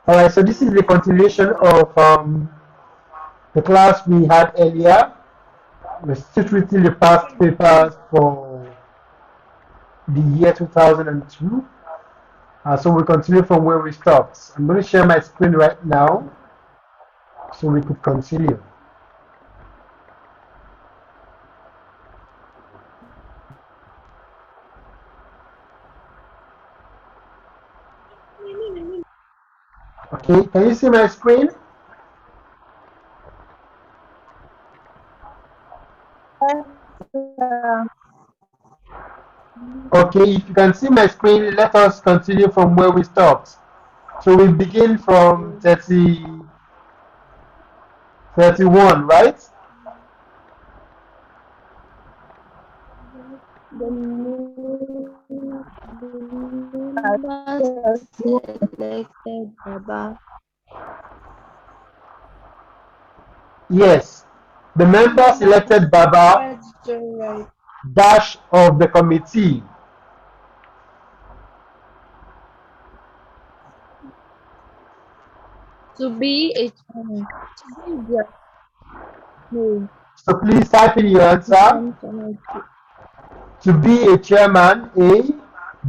All right, so this is the continuation of the class we had earlier. We're still treating the past papers for the year 2002. So we continue from where we stopped. I'm going to share my screen right now so we could continue. Okay, can you see my screen? Okay, if you can see my screen, let us continue from where we stopped. So we begin from 31, right? The members selected Baba. Yes. The member selected Baba Right. dash of the committee. To be a chairman. To be the no. So please type in your answer. To be a chairman, A.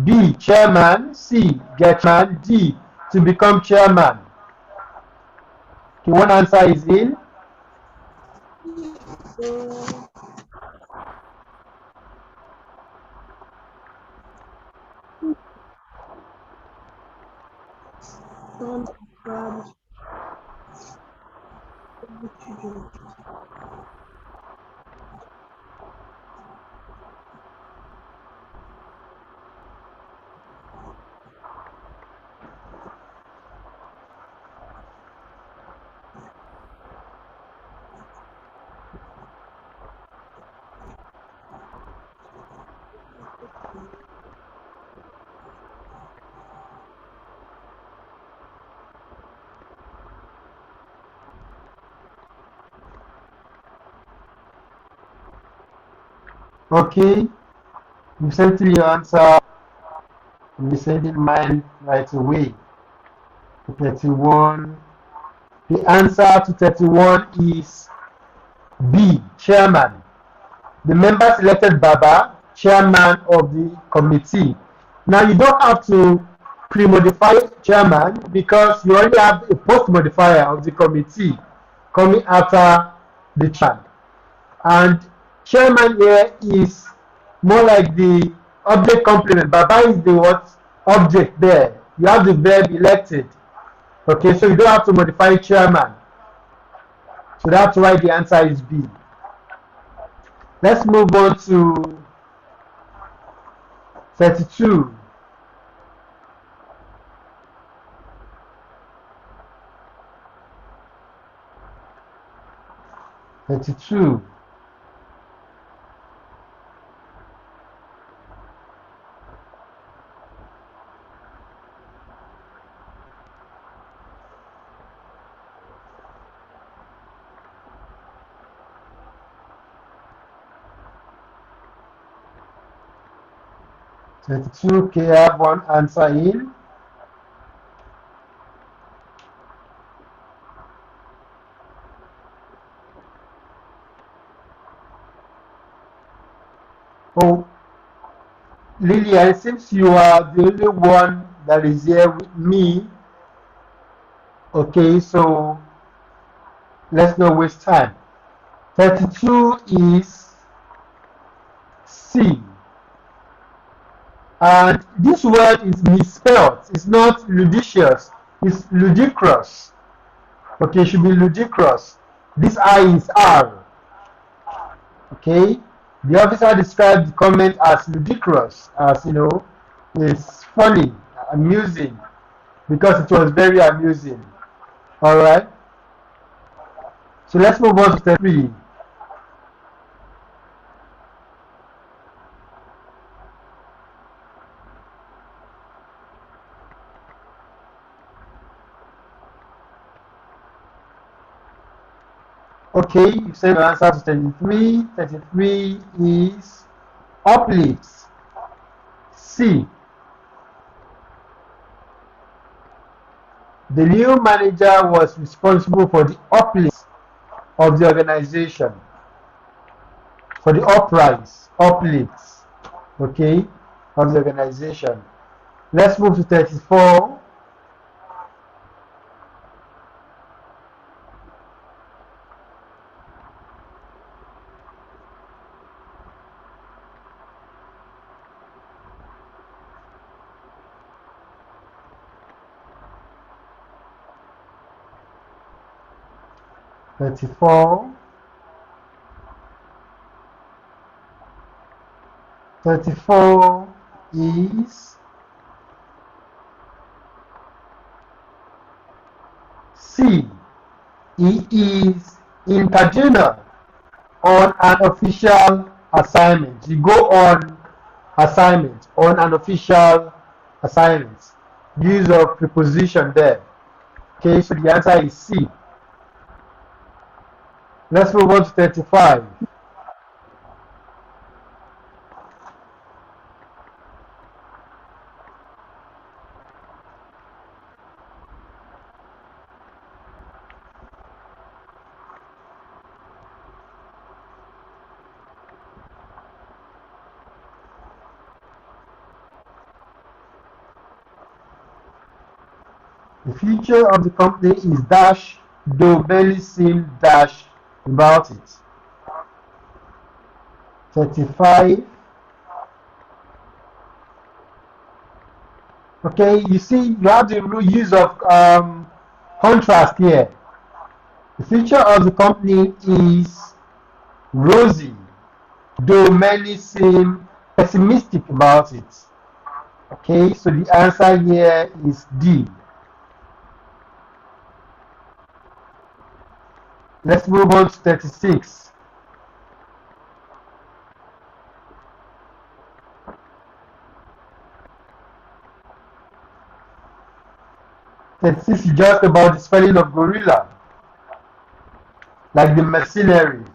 B. Chairman, C. Get chairman, D. To become chairman. Okay, one answer is in. Okay, you sent me your answer. I'm sending mine right away. 31. The answer to 31 is B. Chairman. The members elected Baba, chairman of the committee. Now you don't have to pre-modify chairman because you already have a post modifier of the committee coming after the chairman. And chairman here is more like the object complement. Baba is the what object there. You have the verb elected. Okay, so you don't have to modify chairman. So that's why the answer is B. Let's move on to 32. 32. Okay, I have one answer in. Oh, Lillian, since you are the only one that is here with me, okay, so let's not waste time. 32 is C. And this word is misspelled. It's not ludicious, it's ludicrous. Okay, it should be ludicrous. This I is R. Okay, the officer described the comment as ludicrous, as it's funny, amusing, because it was very amusing. All right, so let's move on to 33. Okay, you said your answer to 33. 33 is uplifts. C. The new manager was responsible for the uplifts of the organization, for the uplifts, okay, of the organization. Let's move to 34. 34. 34 is C. He is in Kaduna on an official assignment. You go on assignment, on an official assignment. Use of preposition there. Okay, so the answer is C. Let's move on to 35. The future of the company is dash, though many seem dash about it. 35. Okay, you see, you have the use of contrast here. The future of the company is rosy, though many seem pessimistic about it. Okay, so the answer here is D. Let's move on to 36. 36 is just about the spelling of gorilla, like the mercenaries.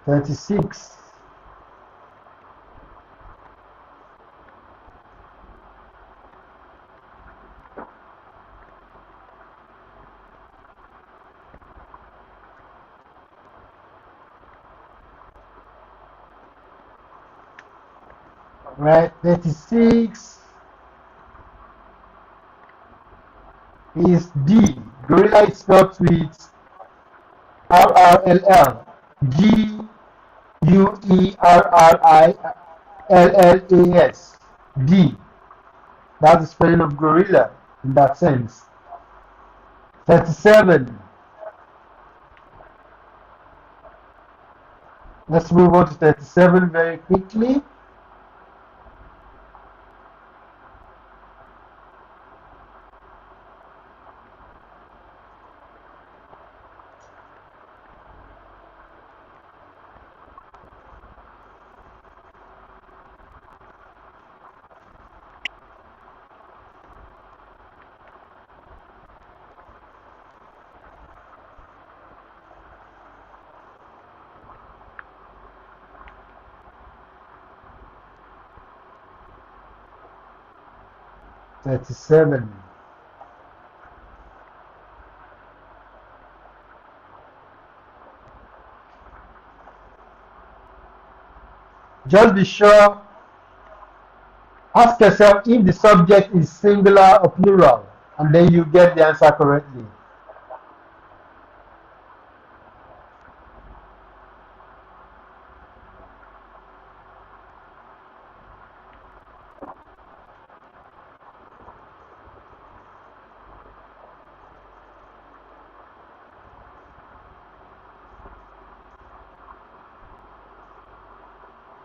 36. Right, 36 is D. Gorilla is spelled with RRLL. GUERRILLAS. D. That's the spelling of gorilla in that sense. 37. Let's move on to 37 very quickly. Thirty-seven. Just be sure, ask yourself if the subject is singular or plural, and then you get the answer correctly.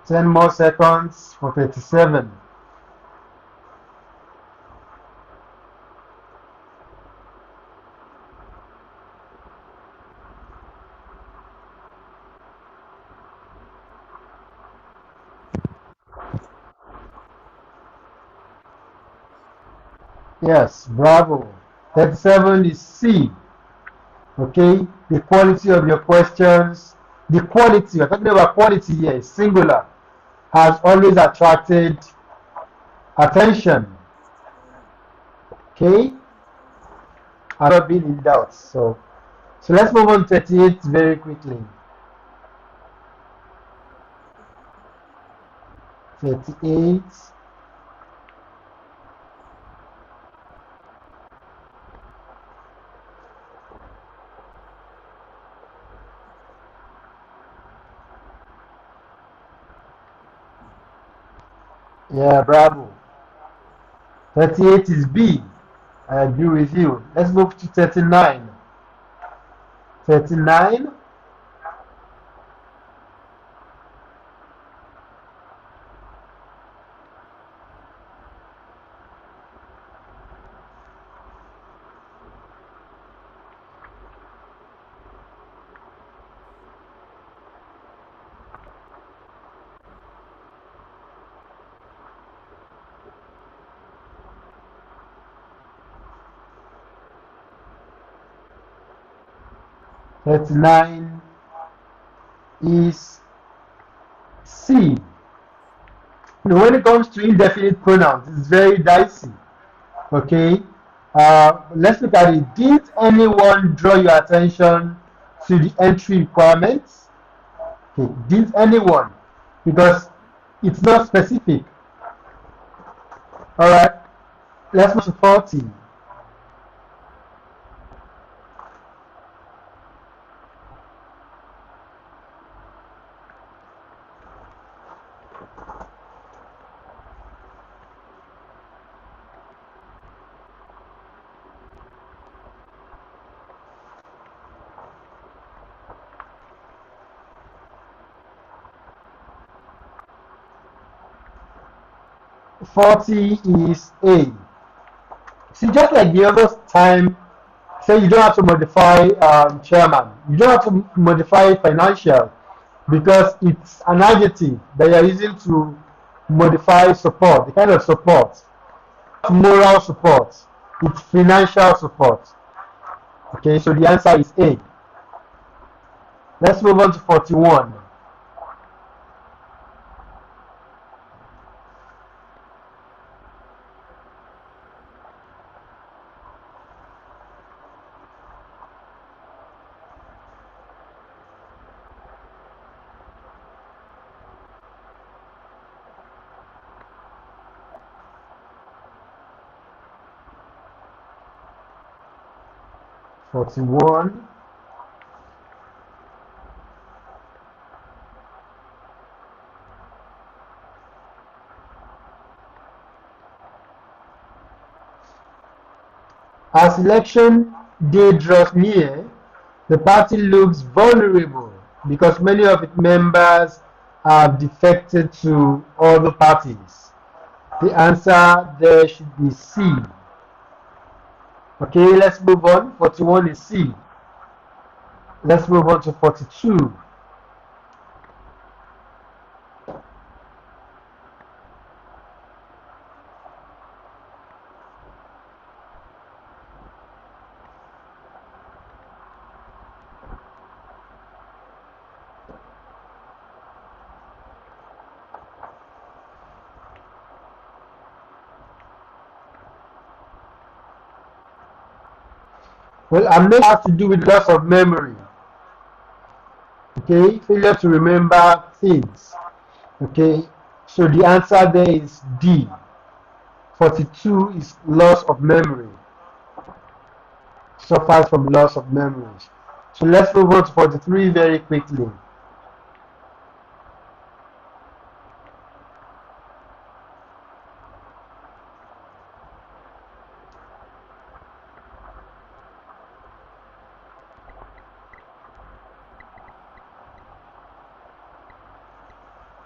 Ten more seconds for 37. Yes, bravo. 37 is C. Okay, the quality of your questions, the quality, we're talking about quality here, singular, has always attracted attention. Okay, I've not been in doubt. So let's move on to 38 very quickly. 38. Yeah, bravo. 38 is B. I agree with you. Let's move to 39. 39. 39 is C. When it comes to indefinite pronouns, it's very dicey. Okay, let's look at it. Did anyone draw your attention to the entry requirements? Okay, did anyone? Because it's not specific. All right, let's move to 40. 40 is A. See, just like the other time, say you don't have to modify chairman. You don't have to modify financial because it's an adjective that you're using to modify support, the kind of support. Moral support, it's financial support. Okay, so the answer is A. Let's move on to 41. 41. As election day draws near, the party looks vulnerable because many of its members have defected to other parties. The answer there should be C. Okay, let's move on. 41 is C. Let's move on to 42. Well, I'm not has to do with loss of memory. Okay, failure to remember things. Okay, so the answer there is D. 42 is loss of memory. Suffers from loss of memories. So let's move on to 43 very quickly.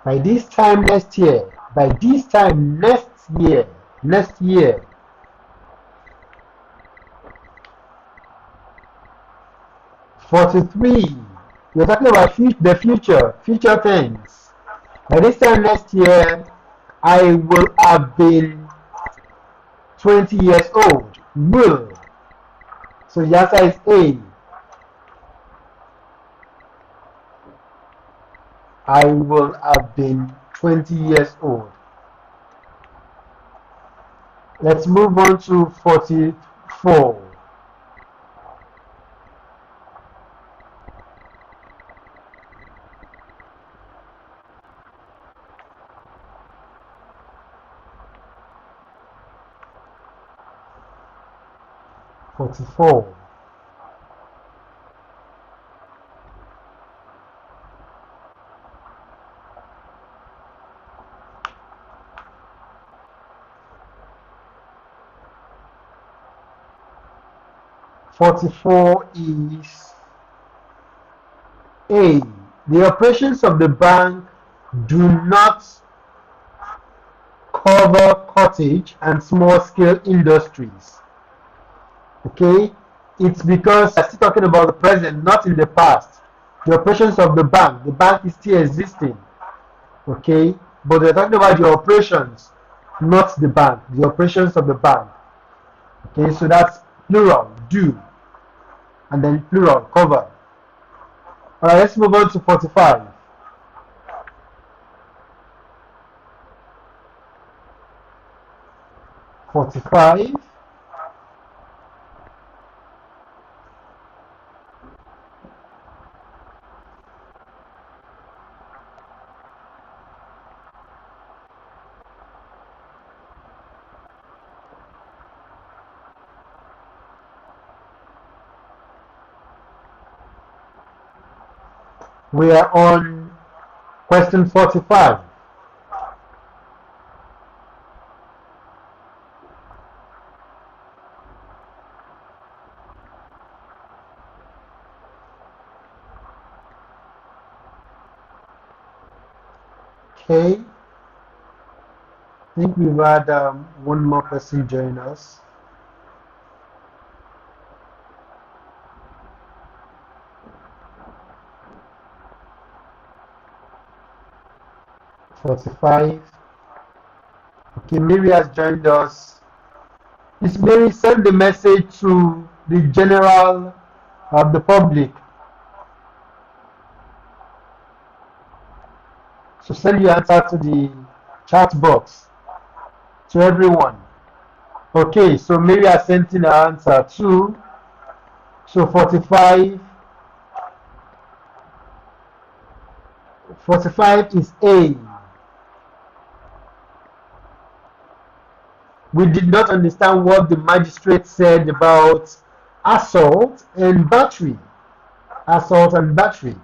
By this time next year, by this time next year, 43, we're talking about future tense. By this time next year, I will have been 20 years old. Will. So the answer is A. I will have been 20 years old. Let's move on to 44. 44. 44 is A. The operations of the bank do not cover cottage and small scale industries. Okay, it's because we're still talking about the present, not in the past. The operations of the bank is still existing. Okay, but we're talking about the operations, not the bank, the operations of the bank. Okay, so that's plural, do, and then plural, cover. All right, let's move on to 45. 45. We are on question 45. Okay, I think we've had one more person join us. 45. Okay, Mary has joined us. Please, Mary, send the message to the general of the public. So send your answer to the chat box to everyone. Okay, so Mary has sent in her answer too. So 45. 45 is A. We did not understand what the magistrate said about assault and battery. Assault and battery.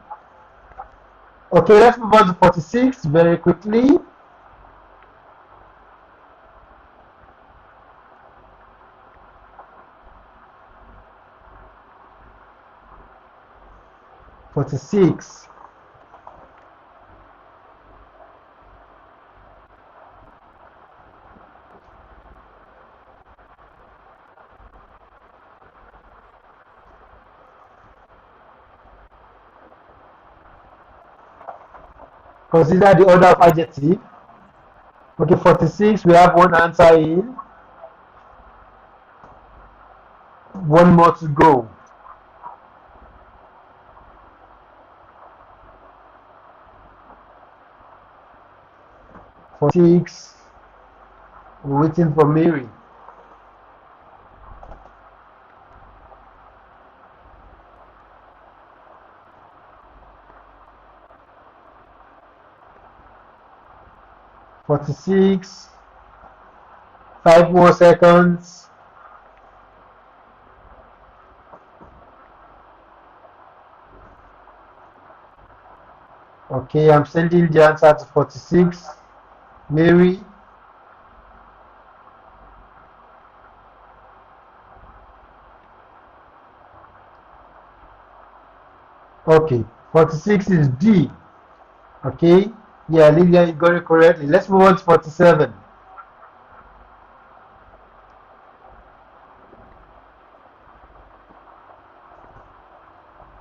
Okay, let's move on to 46 very quickly. 46. Consider the order of adjective. Okay, 46, we have one answer in. One more to go. 46, we're waiting for Mary. 46, 5 more seconds. Okay, I'm sending the answer to 46. Mary. Okay, 46 is D. Okay, yeah, Lydia, you got it correctly. Let's move on to 47.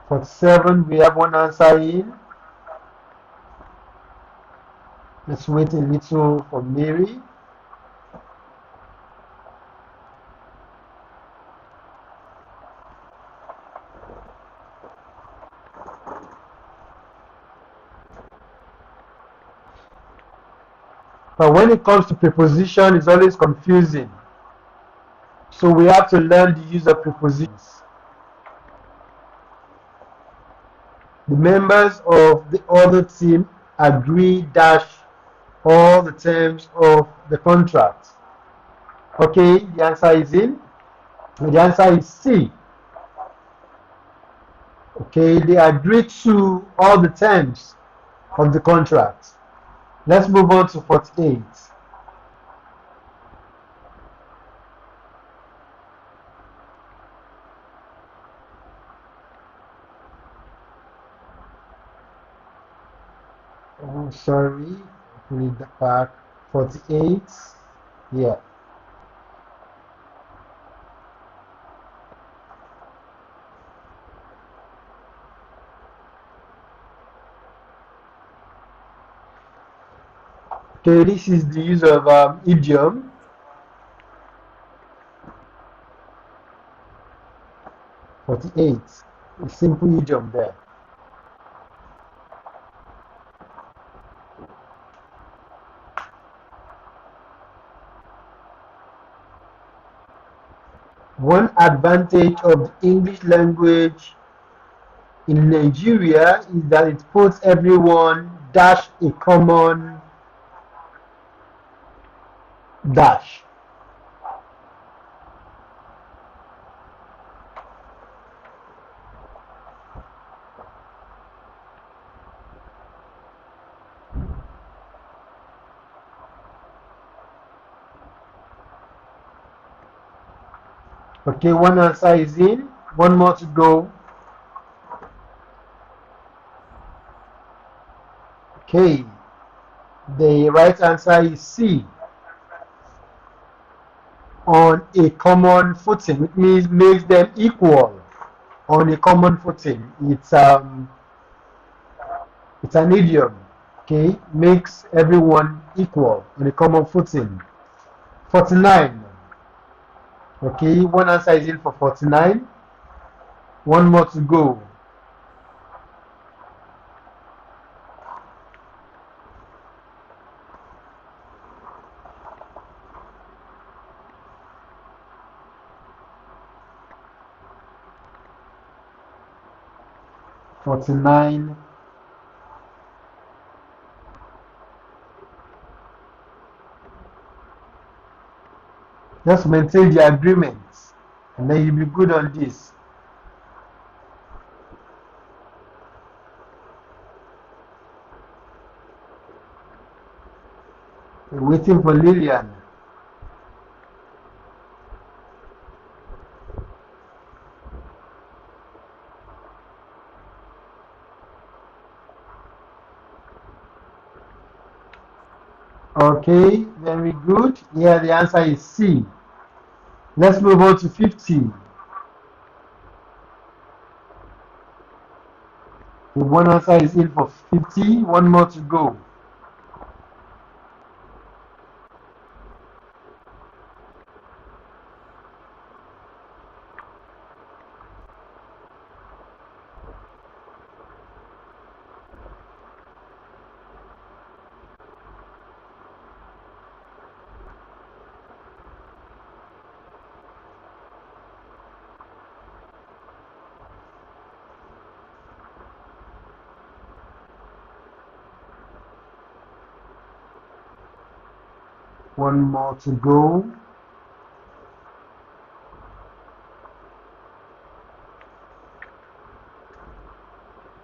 47, we have one answer in. Let's wait a little for Mary. But when it comes to preposition, it's always confusing. So we have to learn the use of prepositions. The members of the other team agree dash all the terms of the contract. Okay, the answer is in. The answer is C. Okay, they agree to all the terms of the contract. Let's move on to 48. Oh, sorry, read the back. 48. Yeah. Okay, this is the use of idiom. 48. A simple idiom there. One advantage of the English language in Nigeria is that it puts everyone dash a common dash. Okay, one answer is in. One more to go. Okay, the right answer is C. On a common footing, which means makes them equal. On a common footing, it's an idiom. Okay, makes everyone equal on a common footing. 49. Okay, one answer is in for 49. One more to go. 49. Just maintain the agreement, and then you'll be good on this. We're waiting for Lillian. Okay, very good. Yeah, the answer is C. Let's move on to 50. One answer is in for 50. One more to go. One more to go.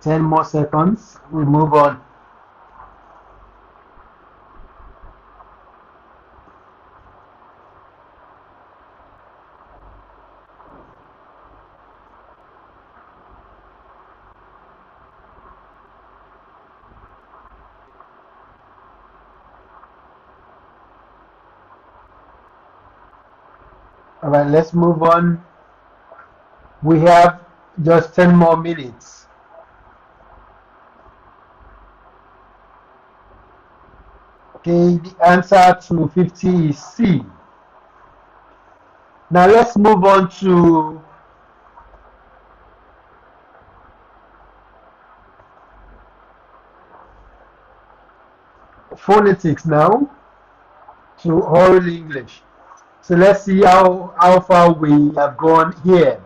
Ten more seconds. We move on. All right, let's move on. We have just 10 more minutes. Okay, the answer to 50 is C. Now let's move on to phonetics now. to Oral English. So let's see how far we have gone here.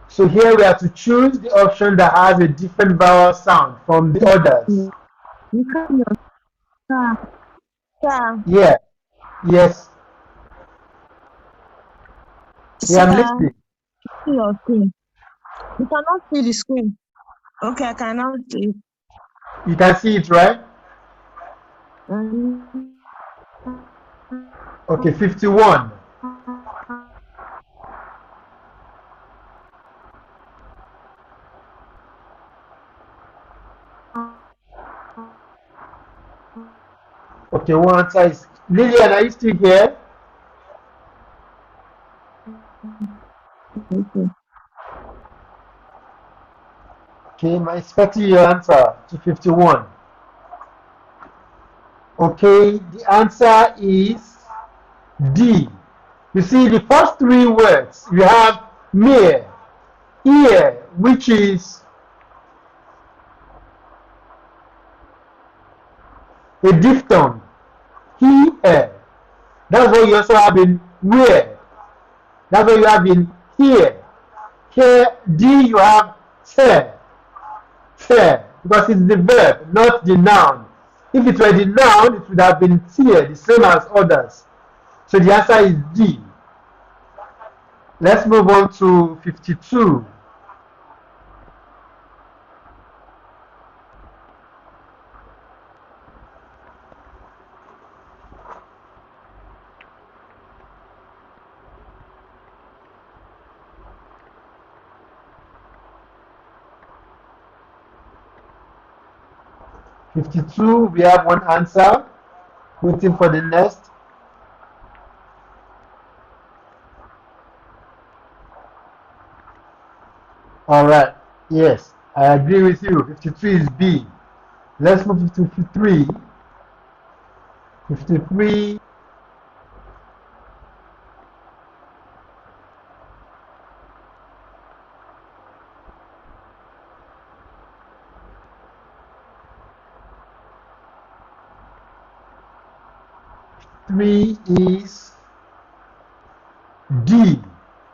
So here we have to choose the option that has a different vowel sound from the others. You can your sir. Yeah, yes, yeah, I'm Sir, listening. see your screen. You cannot see the screen. Okay, I cannot see it. You can see it, right? Um, Okay, 51. Okay, one answer is Lillian, are you still here? okay. Okay, I'm expecting your answer to 51. Okay, the answer is D. You see, the first three words, you have mere, ear, which is a diphthong. Here. That's what you also have in where. That's what you have in here. Here, D, you have te, because it's the verb, not the noun. If it were the noun, it would have been tear, the same as others. So the answer is D. Let's move on to 52. 52, we have one answer. Waiting for the next. All right. Yes, I agree with you. 53 is B. Let's move to 53. 53. Three is D.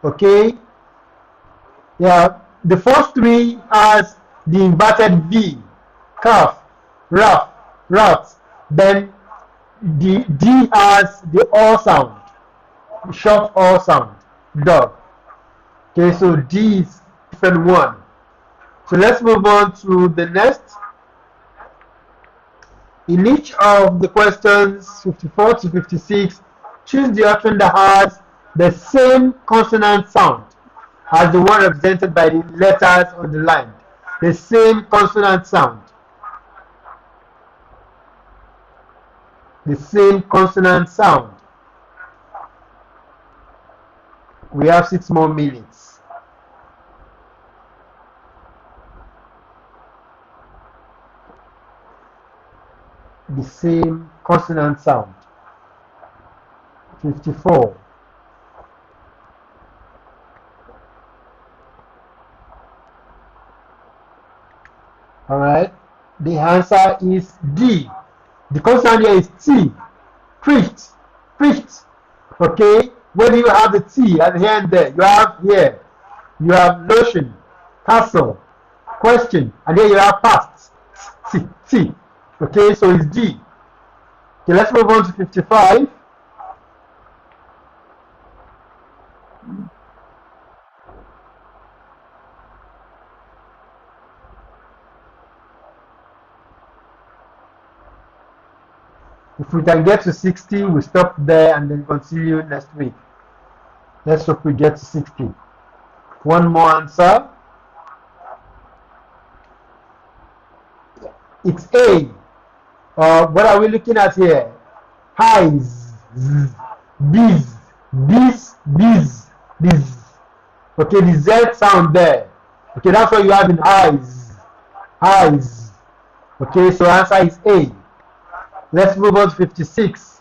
Okay. Yeah. The first three has the inverted V. Calf, rough, rat. Then the D has the O sound, the short O sound, dog. Okay, so D is different one. So let's move on to the next. In each of the questions 54 to 56, choose the option that has the same consonant sound as the one represented by the letters on the line. The same consonant sound. The same consonant sound. We have 6 more minutes. The same consonant sound. 54. Alright. The answer is D. The consonant here is T. Preached. Preached. Okay. Where do you have the T at the end there? You have here. You have notion, castle, question, and then you have past. T. T. Okay, so it's D. Okay, let's move on to 55. If we can get to 60, we stop there and then continue next week. Let's hope we get to 60. One more answer. It's A. What are we looking at here? Highs, bees, bees, bees, bees. Okay, the Z sound there. Okay, that's what you have in highs. Highs. Okay, so answer is A. Let's move on to 56.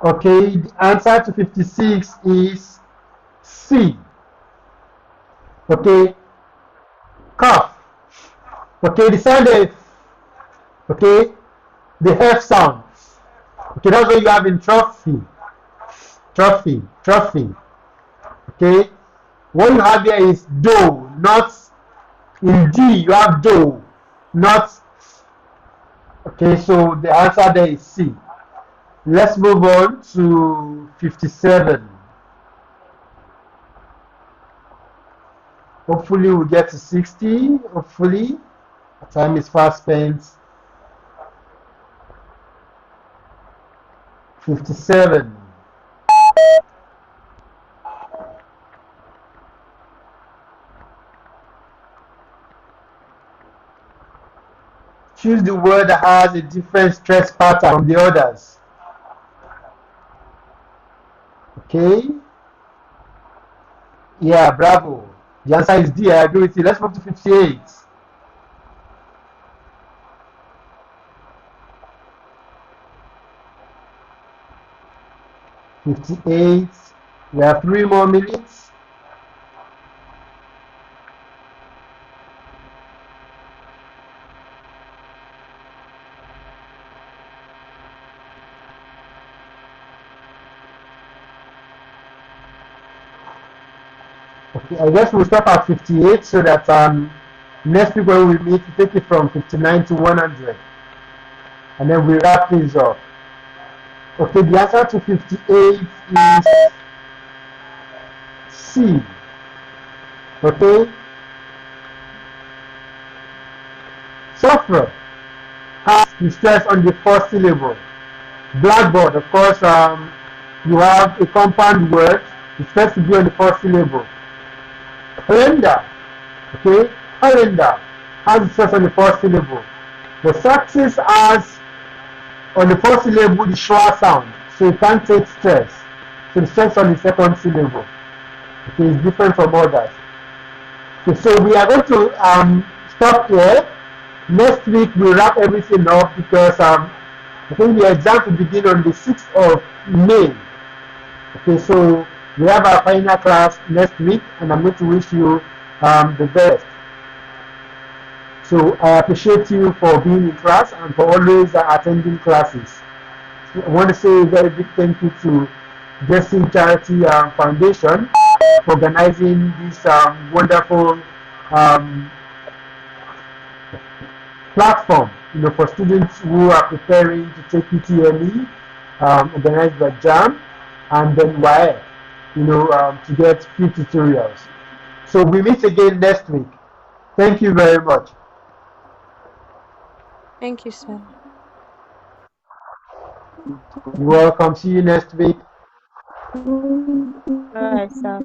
Okay, the answer to 56 is C. Okay, cough. Okay, the sound F. Okay, the F sound. Okay, that's what you have in trophy. Trophy. Okay, what you have here is do, not in D. You have do, not. Okay, so the answer there is C. Let's move on to 57. Hopefully we'll get to 60. Hopefully. Time is fast spent. 57. Choose the word that has a different stress pattern from the others. Okay. Yeah, bravo. The answer is D. I agree with you. Let's move to 58. We have 3 more minutes. Okay, I guess we'll stop at 58 so that next week when we meet, we take it from 59 to 100. And then we wrap things up. Okay, the answer to 58 is C. Okay, suffer has the stress on the first syllable. Blackboard, of course, you have a compound word. It's supposed to be on the first syllable. Calendar, okay, calendar has the stress on the first syllable. The success has on the first syllable the schwa sound, so you can't take stress. So the stress on the second syllable. Okay, it's different from others. Okay, so we are going to stop here. Next week we'll wrap everything up because I think the exam will begin on the 6th of May. Okay, so we have our final class next week, and I'm going to wish you the best. So I appreciate you for being in class and for always attending classes. So I want to say a very big thank you to Blessing Charity Foundation for organizing this wonderful platform, for students who are preparing to take UTME, organized by JAMB, and then WAEC, to get free tutorials. So we meet again next week. Thank you very much. Thank you, sir. You're welcome. See you next week. All right, sir.